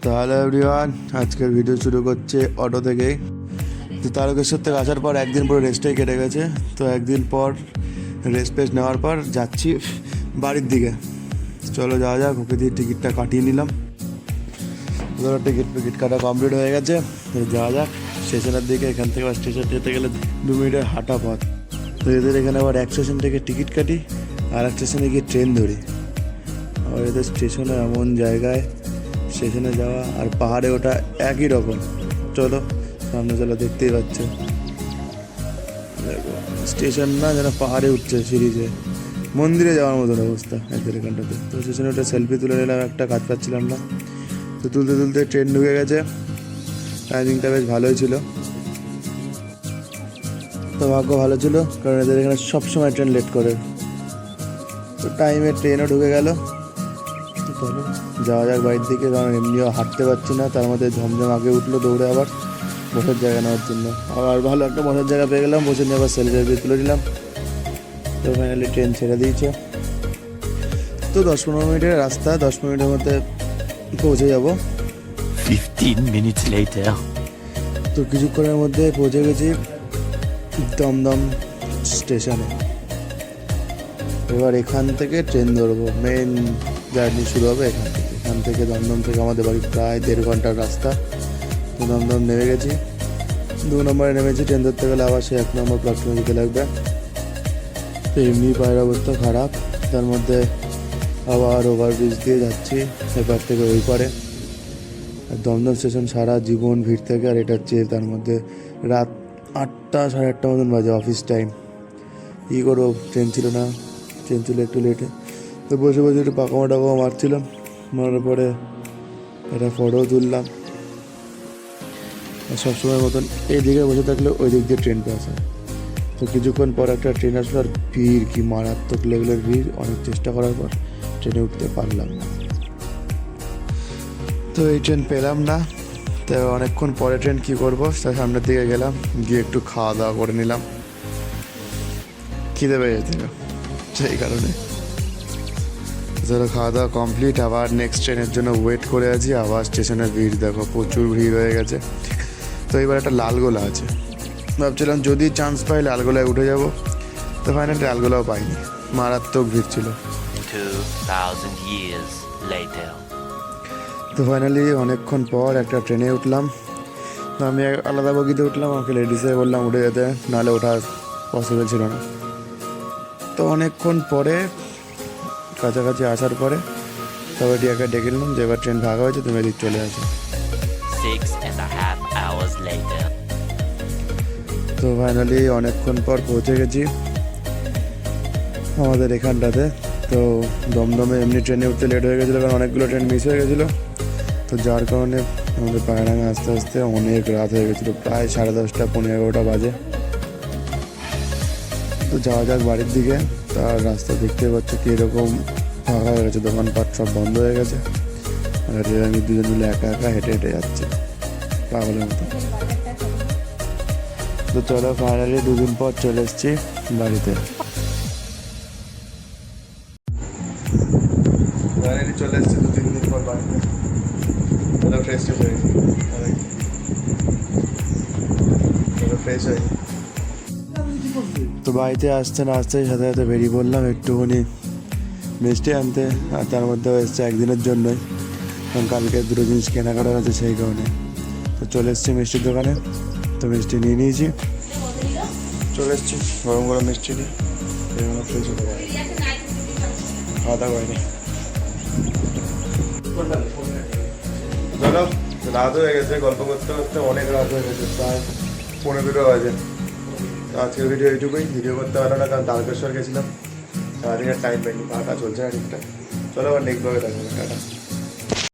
তো hello everyone, আজকের video শুরু করছে অটো থেকেই। তো তারকেশ্বর থেকে আসার পর একদিন পুরো রেস্টটাই কেটে গেছে। তো একদিন পর রেস্ট ফেস্ট নেওয়ার পর যাচ্ছি বাড়ির দিকে। চলো যাওয়া যাক। ওকে দিয়ে টিকিটটা কাটিয়ে নিলাম। ধরো টিকিট কাটা কমপ্লিট হয়ে গেছে। তো যাওয়া যাক স্টেশনের দিকে। এখান থেকে আবার স্টেশন যেতে গেলে 2 মিনিটের হাঁটা পথ। তো এদের এখানে আবার এক স্টেশন থেকে টিকিট কাটি, আর এক স্টেশনে গিয়ে ট্রেন ধরি। আর এদের স্টেশনে এমন জায়গায় স্টেশনে যাওয়া আর পাহাড়ে ওঠা একই রকম। চলো সামনে চলো, দেখতেই পাচ্ছ। দেখো স্টেশন না, যেন পাহাড়ে উঠছে সিঁড়িতে, মন্দিরে যাওয়ার মতন অবস্থা এদের এখানটাতে। তো স্টেশনে ওটা সেলফি তুলে নিলাম, একটা কাজ পাচ্ছিলাম না। তো তুলতে তুলতে ট্রেন ঢুকে গেছে। টাইমিংটা বেশ ভালোই ছিল। তো ভাগ্য ভালো ছিল, কারণ এদের এখানে সবসময় ট্রেন লেট করে। তো টাইমে ট্রেনও ঢুকে গেল। চলো যাওয়া যাক বাড়ির দিকে, কারণ এমনিও হাঁটতে পারছি না। তার মধ্যে ঝমঝম আগে উঠলো দৌড়ে আবার বসার জায়গা নেওয়ার জন্য। আবার ভালো একটা বসার জায়গা পেয়ে গেলাম, বসে নিয়ে আবার সেলফি তুলে দিলাম। তো ফাইনালি ট্রেন ছেড়ে দিয়েছে। তো 10-15 মিনিটের রাস্তা, 10 মিনিটের মধ্যে পৌঁছে যাব। 15 minutes later. তো কিছুক্ষণের মধ্যে পৌঁছে গেছি দমদম স্টেশনে। এবার এখান থেকে ট্রেন ধরবো, মেন জার্নি শুরু হবে এখান থেকে দমদম থেকে আমাদের বাড়ি প্রায় 1.5 ঘন্টার রাস্তা। তো দমদম নেমে গেছি, 2 নম্বরে নেমেছি। ট্রেন ধরতে গেলে আবার সেই 1 নম্বর প্ল্যাটফর্মে যেতে লাগবে। তো এমনি পায়ের অবস্থা খারাপ, তার মধ্যে আবার ওভারব্রিজ দিয়ে যাচ্ছি এপার থেকে ওই পারে। আর দমদম স্টেশন সারা জীবন ভিড় থাকে, আর এটা হচ্ছে তার মধ্যে রাত 8টা 8:30 মতন বাজে অফিস টাইম। কী করবো, ট্রেন ছিল না, ট্রেন ছিল একটু লেটে। তো বসে বসে একটু পাকামা টাকামা মারছিলাম। মারার পরে একটা ফটোও তুললাম। আর সবসময়ের মতন এই দিকে বসে থাকলে ওই দিক দিয়ে ট্রেন পাস হয়। তো কিছুক্ষণ পর একটা ট্রেন আসলো, আর ভিড় কি মারাত্মক লেভেলের ভিড়। অনেক চেষ্টা করার পর ট্রেনে উঠতে পারলাম না। তো এই ট্রেন পেলাম না। তো অনেকক্ষণ পরে ট্রেন কী করবো, তার সামনের দিকে গেলাম, গিয়ে একটু খাওয়া দাওয়া করে নিলাম। খিদে পেয়ে যেতে সেই কারণে। ধরো খাওয়া দাওয়া কমপ্লিট, আবার নেক্সট ট্রেনের জন্য ওয়েট করে আছি। আবার স্টেশনে ভিড় দেখো, প্রচুর ভিড় হয়ে গেছে। তো এবার একটা লালগোলা আছে, ভাবছিলাম যদি চান্স পাই লালগোলায় উঠে যাব। তো ফাইনালি লালগোলাও পাইনি, মারাত্মক ভিড় ছিল। 2000 years later. তো ফাইনালি অনেকক্ষণ পর একটা ট্রেনে উঠলাম। তো আমি আলাদা বগিতে উঠলাম, আমাকে লেডিসে বললাম উঠে যেতে, নাহলে ওঠা পসিবল ছিল না। তো অনেকক্ষণ পরে কাছাকাছি আসার পরে তবে টিয়াকে ডেকে নিলাম যে এবার ট্রেন ভাগা হয়েছে, তুমি এদিক চলে আসো। 6.5 hours later. তো ফাইনালি অনেকক্ষণ পর পৌঁছে গেছি আমাদের এখানটাতে। তো দমদমে এমনি ট্রেনে উঠতে লেট হয়ে গেছিলো, কারণ অনেকগুলো ট্রেন মিস হয়ে গেছিলো। তো যার কারণে আমাদের পায়রাঙে আস্তে আস্তে অনেক রাত হয়ে গেছিলো, প্রায় 10:30 11টা বাজে। তো যাওয়া যাক বাড়ির দিকে। তার রাস্তা দেখতে পাচ্ছ কীরকম ফাঁকা হয়ে গেছে, দোকানপাট সব বন্ধ হয়ে গেছে। আর আমি দুজন মিলে একা একা হেঁটে হেঁটে যাচ্ছে পাগলের মতো। তো চলো ফাইনালি 2 দিন পর চলে এসেছি বাড়িতে। ফাইনালি চলে এসেছি 2-3 দিন পর বাড়িতে। ফ্রেশ হয়ে ফ্রেশ হয়ে তো বাড়িতে আসতে না আসতে সাথে সাথে বেরিয়ে পড়লাম একটুখানি মিষ্টি আনতে। আর তার মধ্যেও এসছে একদিনের জন্যই, কারণ কালকে 2 জিনিস কেনাকাটা হয়েছে সেই কারণে। তো চলে এসছি মিষ্টির দোকানে। তো মিষ্টি নিয়ে নিয়েছি, চলে এসছি গরম গরম মিষ্টি নিয়ে। ফ্রেশ হতে পারে, খাওয়া দাওয়া করেনি। চলো রাত হয়ে গেছে, গল্প করতে করতে অনেক রাত হয়ে গেছে, প্রায় 1:45 বাজে। তো আজকের ভিডিও এইটুকুই। ভিডিও করতে পারলো না, কারণ তারকেশ্বর গেছিলাম, সারাদিনের টাইম পাইনি, পাটা চলছে না ঠিকঠাক। চলো আবার নেক্সট ভাবে থাকবো, টাটা।